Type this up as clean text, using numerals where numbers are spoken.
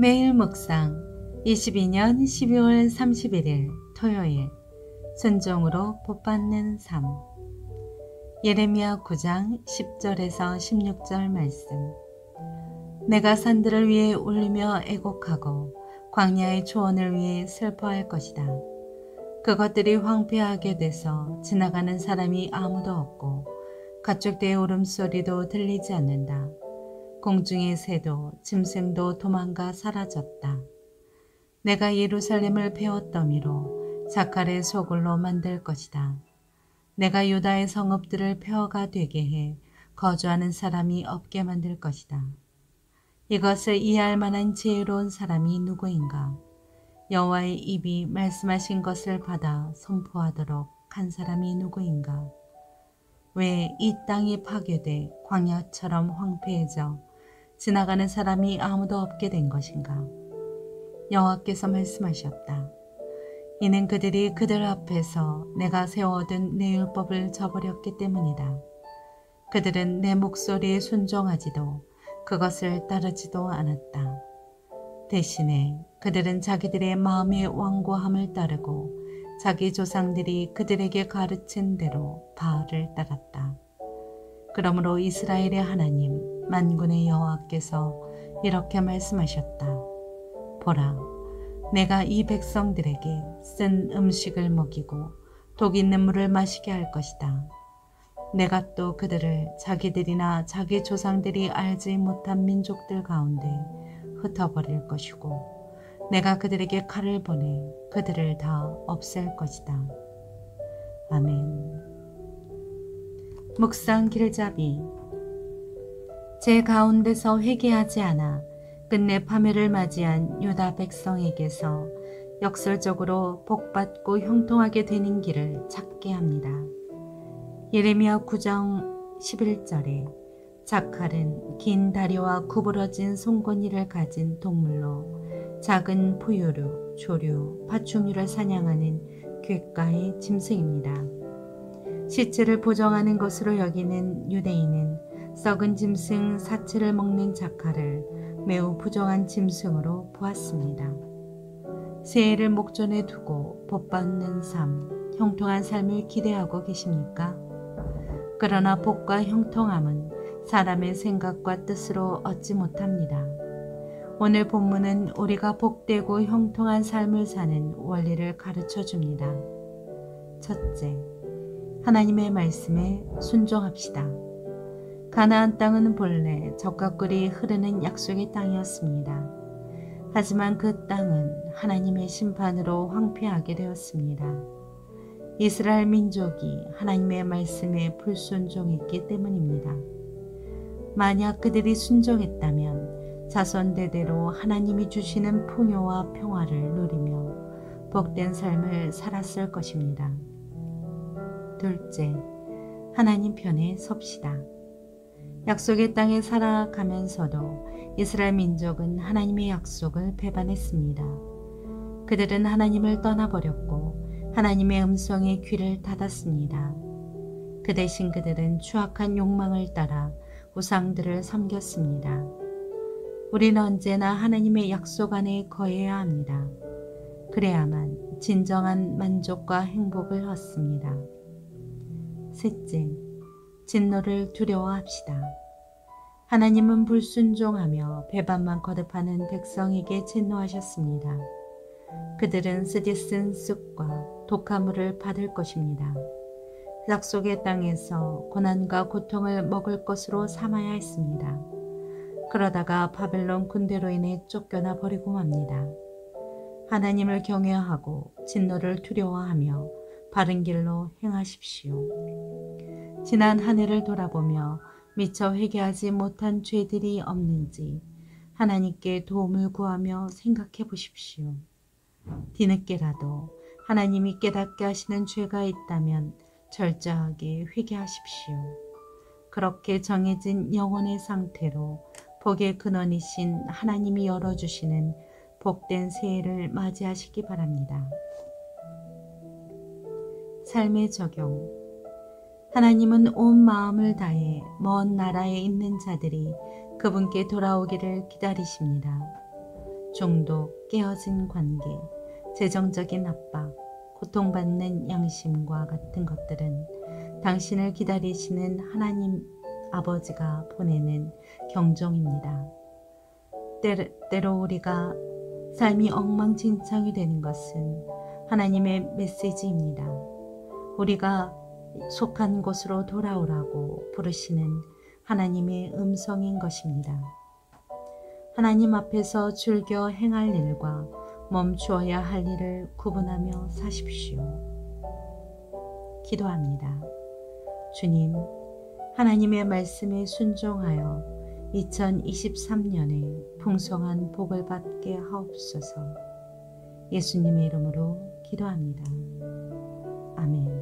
매일 묵상 22년 12월 31일 토요일 순종으로 복받는 삶. 예레미야 9장 10절에서 16절 말씀. 내가 산들을 위해 울리며 애곡하고 광야의 초원을 위해 슬퍼할 것이다. 그것들이 황폐하게 돼서 지나가는 사람이 아무도 없고 가축대의 울음소리도 들리지 않는다. 공중의 새도 짐승도 도망가 사라졌다. 내가 예루살렘을 베었더미로 자칼의 소굴로 만들 것이다. 내가 유다의 성읍들을 폐허가 되게 해 거주하는 사람이 없게 만들 것이다. 이것을 이해할 만한 지혜로운 사람이 누구인가? 여호와의 입이 말씀하신 것을 받아 선포하도록 한 사람이 누구인가? 왜 이 땅이 파괴돼 광야처럼 황폐해져 지나가는 사람이 아무도 없게 된 것인가? 여호와께서 말씀하셨다. 이는 그들이 그들 앞에서 내가 세워둔 내 율법을 저버렸기 때문이다. 그들은 내 목소리에 순종하지도 그것을 따르지도 않았다. 대신에 그들은 자기들의 마음의 완고함을 따르고 자기 조상들이 그들에게 가르친 대로 바알을 따랐다. 그러므로 이스라엘의 하나님 만군의 여호와께서 이렇게 말씀하셨다. 보라, 내가 이 백성들에게 쓴 음식을 먹이고 독 있는 물을 마시게 할 것이다. 내가 또 그들을 자기들이나 자기 조상들이 알지 못한 민족들 가운데 흩어버릴 것이고 내가 그들에게 칼을 보내 그들을 다 없앨 것이다. 아멘. 묵상 길잡이. 제 가운데서 회개하지 않아 끝내 파멸을 맞이한 유다 백성에게서 역설적으로 복받고 형통하게 되는 길을 찾게 합니다. 예레미야 9장 11절에 자칼은 긴 다리와 구부러진 송곳니를 가진 동물로 작은 포유류, 조류, 파충류를 사냥하는 귓가의 짐승입니다. 시체를 보정하는 것으로 여기는 유대인은 썩은 짐승 사체를 먹는 자칼을 매우 부정한 짐승으로 보았습니다. 새해를 목전에 두고 복받는 삶, 형통한 삶을 기대하고 계십니까? 그러나 복과 형통함은 사람의 생각과 뜻으로 얻지 못합니다. 오늘 본문은 우리가 복되고 형통한 삶을 사는 원리를 가르쳐 줍니다. 첫째, 하나님의 말씀에 순종합시다. 가나안 땅은 본래 젖과 꿀이 흐르는 약속의 땅이었습니다. 하지만 그 땅은 하나님의 심판으로 황폐하게 되었습니다. 이스라엘 민족이 하나님의 말씀에 불순종했기 때문입니다. 만약 그들이 순종했다면 자손 대대로 하나님이 주시는 풍요와 평화를 누리며 복된 삶을 살았을 것입니다. 둘째, 하나님 편에 섭시다. 약속의 땅에 살아가면서도 이스라엘 민족은 하나님의 약속을 배반했습니다. 그들은 하나님을 떠나버렸고 하나님의 음성에 귀를 닫았습니다. 그 대신 그들은 추악한 욕망을 따라 우상들을 섬겼습니다. 우리는 언제나 하나님의 약속 안에 거해야 합니다. 그래야만 진정한 만족과 행복을 얻습니다. 셋째, 진노를 두려워합시다. 하나님은 불순종하며 배반만 거듭하는 백성에게 진노하셨습니다. 그들은 쓰디쓴 쑥과 독화물을 받을 것입니다. 약속의 땅에서 고난과 고통을 먹을 것으로 삼아야 했습니다. 그러다가 바벨론 군대로 인해 쫓겨나 버리고 맙니다. 하나님을 경외하고 진노를 두려워하며 바른 길로 행하십시오. 지난 한 해를 돌아보며 미처 회개하지 못한 죄들이 없는지 하나님께 도움을 구하며 생각해 보십시오. 뒤늦게라도 하나님이 깨닫게 하시는 죄가 있다면 철저하게 회개하십시오. 그렇게 정해진 영혼의 상태로 복의 근원이신 하나님이 열어주시는 복된 새해를 맞이하시기 바랍니다. 삶의 적용. 하나님은 온 마음을 다해 먼 나라에 있는 자들이 그분께 돌아오기를 기다리십니다. 중독, 깨어진 관계, 재정적인 압박, 고통받는 양심과 같은 것들은 당신을 기다리시는 하나님 아버지가 보내는 경종입니다. 때로 우리가 삶이 엉망진창이 되는 것은 하나님의 메시지입니다. 우리가 속한 곳으로 돌아오라고 부르시는 하나님의 음성인 것입니다. 하나님 앞에서 즐겨 행할 일과 멈추어야 할 일을 구분하며 사십시오. 기도합니다. 주님, 하나님의 말씀에 순종하여 2023년에 풍성한 복을 받게 하옵소서. 예수님의 이름으로 기도합니다. 아멘.